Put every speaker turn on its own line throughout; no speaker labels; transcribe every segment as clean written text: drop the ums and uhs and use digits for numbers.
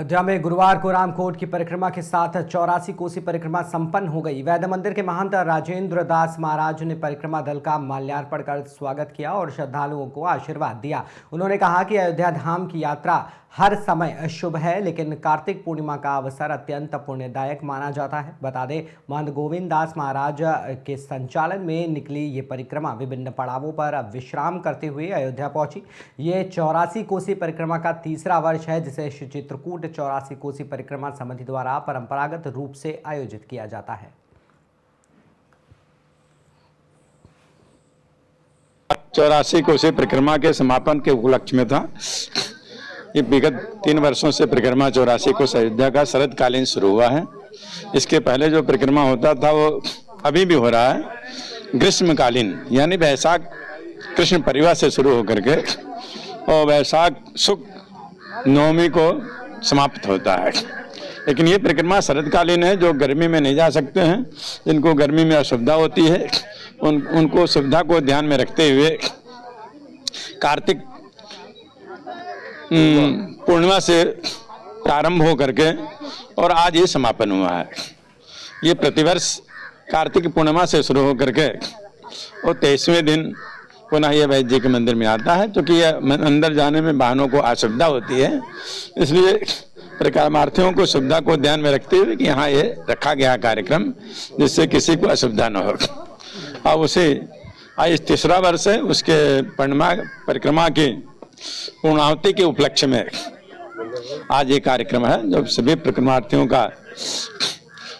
अयोध्या में गुरुवार को रामकोट की परिक्रमा के साथ 84 कोसी परिक्रमा संपन्न हो गई। वैद्य मंदिर के महंत राजेंद्र दास महाराज ने परिक्रमा दल का माल्यार्पण कर स्वागत किया और श्रद्धालुओं को आशीर्वाद दिया। उन्होंने कहा कि अयोध्या धाम की यात्रा हर समय शुभ है, लेकिन कार्तिक पूर्णिमा का अवसर अत्यंत पुण्यदायक माना जाता है। बता दें, महंत गोविंद दास महाराज के संचालन में निकली ये परिक्रमा विभिन्न पड़ावों पर विश्राम करते हुए अयोध्या पहुंची। ये 84 कोसी परिक्रमा का तीसरा वर्ष है, जिसे श्री चित्रकूट 84 कोसी परिक्रमा समिति द्वारा परंपरागत रूप से आयोजित किया जाता है।
84 कोसी परिक्रमा के समापन के उपलक्ष्य में था। ये विगत 3 वर्षों से परिक्रमा 84 कोस अयोध्या का शरदकालीन शुरू हुआ है। इसके पहले जो परिक्रमा होता था वो अभी भी हो रहा है ग्रीष्मकालीन, यानी वैशाख कृष्ण परिवार से शुरू होकर के और वैशाख शुक्ल नवमी को समाप्त होता है। लेकिन ये परिक्रमा शरदकालीन है। जो गर्मी में नहीं जा सकते हैं, जिनको गर्मी में असुविधा होती है, उनको सुविधा को ध्यान में रखते हुए कार्तिक पूर्णिमा से प्रारंभ हो करके और आज ये समापन हुआ है। ये प्रतिवर्ष कार्तिक पूर्णिमा से शुरू होकर के और 23वें दिन पुनः ये वैद्य जी के मंदिर में आता है, क्योंकि अंदर जाने में वाहनों को असुविधा होती है। इसलिए परिक्रमार्थियों को सुविधा को ध्यान में रखते हुए कि यहाँ ये रखा गया कार्यक्रम, जिससे किसी को असुविधा न हो। अब उसे आज तीसरा वर्ष है, उसके परिक्रमा की पूर्णाहुति के उपलक्ष्य में आज ये कार्यक्रम है, जब सभी परिक्रमार्थियों का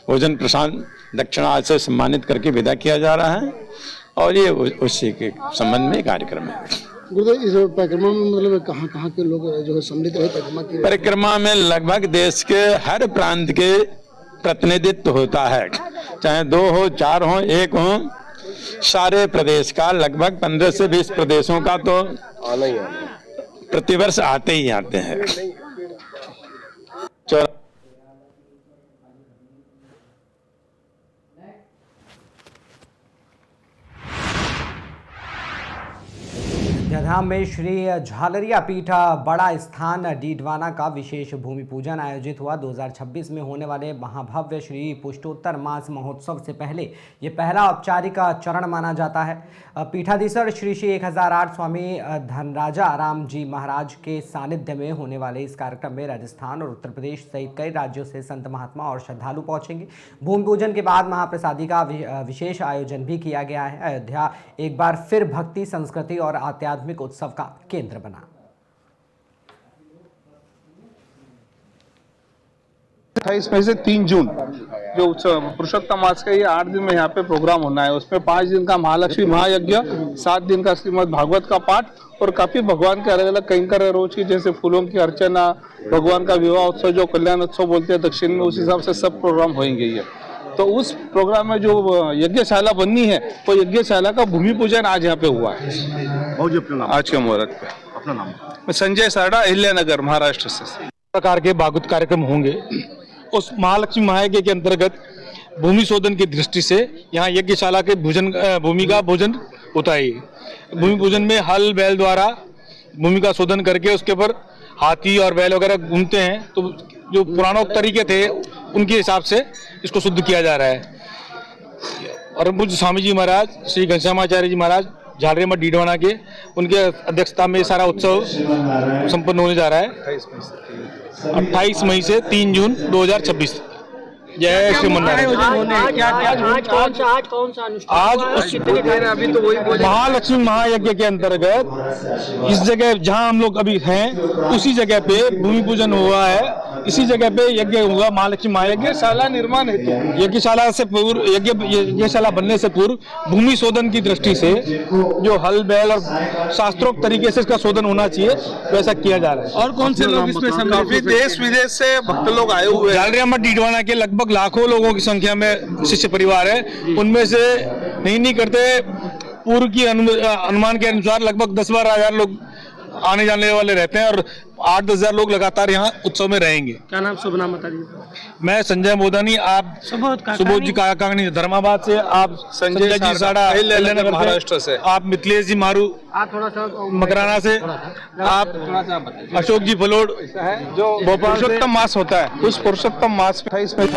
भोजन प्रसाद दक्षिणा से सम्मानित करके विदा किया जा रहा है और ये उसी के संबंध में कार्यक्रम है।
गुरुदेव, इस परिक्रमा में मतलब कहाँ के लोग जो है सम्मिलित रहे?
परिक्रमा में लगभग देश के हर प्रांत के प्रतिनिधित्व होता है, चाहे 2 हो, 4 हो, 1 हो। सारे प्रदेश का लगभग 15 से 20 प्रदेशों का तो आना ही आना प्रतिवर्ष आते ही आते हैं।
धाम में श्री झालरिया पीठ बड़ा स्थान डीडवाना का विशेष भूमि पूजन आयोजित हुआ। 2026 में होने वाले महाभव्य श्री पुष्टोत्तर मास महोत्सव से पहले ये पहला औपचारिक चरण माना जाता है। पीठाधीश्वर श्री 1008 स्वामी धनराजा राम जी महाराज के सानिध्य में होने वाले इस कार्यक्रम में राजस्थान और उत्तर प्रदेश सहित कई राज्यों से संत महात्मा और श्रद्धालु पहुंचेंगे। भूमि पूजन के बाद महाप्रसादी का विशेष आयोजन भी किया गया है। अयोध्या एक बार फिर भक्ति, संस्कृति और आध्यात्मिक उत्सव का केंद्र बना।
28 मई से 3 जून जो उत्सव पुरुषोत्तम मास का ये 8 दिन में यहाँ पे प्रोग्राम होना है। उसमें 5 दिन का महालक्ष्मी महायज्ञ, 7 दिन का श्रीमद् भागवत का पाठ और काफी भगवान के अलग अलग कैंकर रोज की, जैसे फूलों की अर्चना, भगवान का विवाह उत्सव जो कल्याण उत्सव बोलते हैं दक्षिण में, उस हिसाब से सब प्रोग्राम होंगे। ये तो उस प्रोग्राम में जो यज्ञशाला बननी है वो यज्ञशाला का भूमि पूजन आज यहाँ पे हुआ है। आज के मुहूर्त पे। अपना नाम? मैं संजय सारडा, अहिल्यानगर, महाराष्ट्र से।
प्रकार के भागवत कार्यक्रम होंगे। उस महालक्ष्मी महायज्ञ के अंतर्गत भूमि शोधन की दृष्टि से यहाँ यज्ञशाला के भूमि का भोजन होता है। भूमि पूजन में हल बैल द्वारा भूमि का शोधन करके उसके ऊपर हाथी और बैल वगैरह घूमते हैं, तो जो पुरानों तरीके थे उनके हिसाब से इसको शुद्ध किया जा रहा है। और मुझ स्वामी जी महाराज श्री घनश्यामाचार्य जी महाराज झालरिया मठ डीडवाना के, उनके अध्यक्षता में सारा उत्सव संपन्न होने जा रहा है 28 मई से 3 जून 2026। जय श्री नारायण। आज महालक्ष्मी महायज्ञ के अंतर्गत इस जगह जहां हम लोग अभी हैं उसी जगह पे भूमि पूजन हुआ है। इसी जगह पे यज्ञ हुआ महालक्ष्मी महायज्ञ शाला निर्माण है। यज्ञशाला से पूर्व यज्ञशाला बनने से पूर्व भूमि शोधन की दृष्टि से जो हल बैल और शास्त्रोक्त तरीके से इसका शोधन होना चाहिए, वैसा किया जा रहा है।
और कौन से लोग इसमें काफी देश विदेश से भक्त लोग आए हुए हैं।
झालरिया मठ डीडवाना के लगभग लाखों लोगों की संख्या में शिष्य परिवार है। उनमें से नहीं करते पूर्व की अनुमान के अनुसार लगभग 10-12 हजार लोग आने जाने वाले रहते हैं और 8-10 हजार लोग लगातार यहाँ उत्सव में रहेंगे।
क्या नाम, शुभ नाम बता दीजिए।
मैं संजय मोदानी, आप सुबोध जी काकानी धर्माबाद से, आप संजय जी साड़ा अहिल्यानगर
महाराष्ट्र से,
आप मिथिलेश जी मारू
आप थोड़ा सा
मकराना से, आप अशोक जी फलोड
जो पुरुषोत्तम मास होता है, उस पुरुषोत्तम मास में 28 में